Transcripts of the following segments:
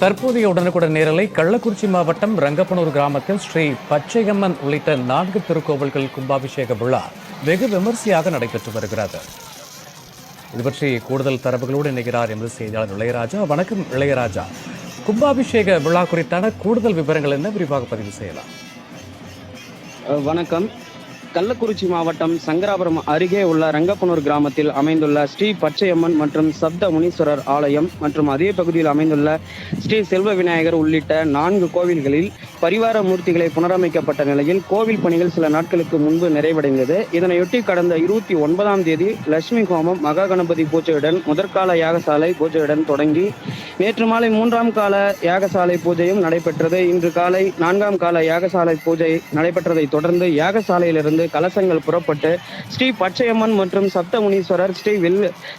தற்போதைய உடனுக்குடன் நேரலை கள்ளக்குறிச்சி மாவட்டம் ரங்கப்பனூர் கிராமத்தில் ஸ்ரீ பச்சையம்மன் உள்ளிட்ட 4 திருக்கோவில்கள் கும்பாபிஷேக விழா வெகு விமர்சையாக நடைபெற்று வருகிறது. இது பற்றி கூடுதல் தரவுகளோடு இணைகிறார் எமது செய்தியாளர் இளையராஜா. வணக்கம் இளையராஜா, கும்பாபிஷேக விழா குறித்தான கூடுதல் விவரங்கள் என்ன, விரிவாக பதிவு செய்யலாம்? வணக்கம். கள்ளக்குறிச்சி மாவட்டம் சங்கராபுரம் அருகே உள்ள ரங்கப்பனூர் கிராமத்தில் அமைந்துள்ள ஸ்ரீ பச்சையம்மன் மற்றும் சப்த முனீஸ்வரர் ஆலயம் மற்றும் அதே பகுதியில் அமைந்துள்ள ஸ்ரீ செல்வ விநாயகர் உள்ளிட்ட 4 கோவில்களில் பரிவார மூர்த்திகளை புனரமைக்கப்பட்ட நிலையில் கோவில் பணிகள் சில நாட்களுக்கு முன்பு நிறைவடைந்தது. இதனையொட்டி கடந்த 29ஆம் தேதி லட்சுமி ஹோமம், மகா கணபதி பூஜையுடன் முதற்கால யாகசாலை பூஜையுடன் தொடங்கி நேற்று மாலை 3ஆம் கால யாகசாலை பூஜையும் நடைபெற்றது. இன்று காலை 4ஆம் கால யாகசாலை பூஜை நடைபெற்றதை தொடர்ந்து யாகசாலையிலிருந்து கலசங்கள் புறப்பட்டு ஸ்ரீ பச்சையம்மன் மற்றும் சப்த முனீஸ்வரர், ஸ்ரீ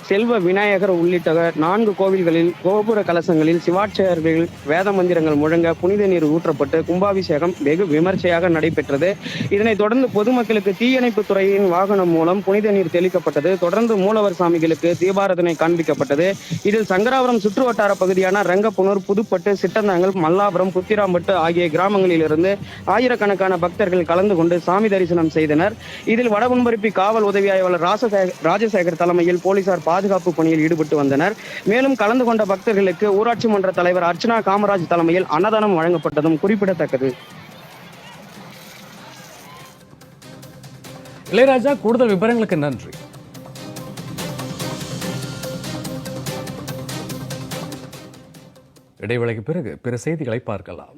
செல்வ விநாயகர் உள்ளிட்ட 4 கோவில்களில் கோபுர கலசங்களில் சிவாட்சர்கள் வேத மந்திரங்கள் முழங்க புனித நீர் ஊற்றப்பட்டு கும்பாபிஷேகம் வெகு விமர்சையாக நடைபெற்றது. இதனைத் தொடர்ந்து பொதுமக்களுக்கு தீயணைப்பு துறையின் வாகனம் மூலம் புனித நீர் தெளிக்கப்பட்டது. தொடர்ந்து மூலவர் சாமிகளுக்கு தீபாராதனை காண்பிக்கப்பட்டது. இதில் சங்கராபுரம் சுற்றுவட்டார பகுதியான ரங்கப்பனூர், புதுப்பட்டு, சிட்டந்தாங்கல், மல்லாபுரம், புத்திராம்பட்டு ஆகிய கிராமங்களில் இருந்து ஆயிரக்கணக்கான பக்தர்கள் கலந்து கொண்டு சாமி தரிசனம் செய்தனர். இதில் வடமுன்பருப்பி காவல் உதவி ஆய்வாளர் ராஜசேகர் தலைமையில் போலீசார் பாதுகாப்பு பணியில் ஈடுபட்டு வந்தனர். மேலும் கலந்து கொண்ட பக்தர்களுக்கு ஊராட்சி மன்ற தலைவர் அர்ச்சனா காமராஜ் தலைமையில் அன்னதானம் வழங்கப்பட்டதும் குறிப்பிடத்தக்கது. இளையராஜா, கூடுதல் விவரங்களுக்கு நன்றி. இடைவேளைக்கு பிறகு பிற செய்திகளை பார்க்கலாம்.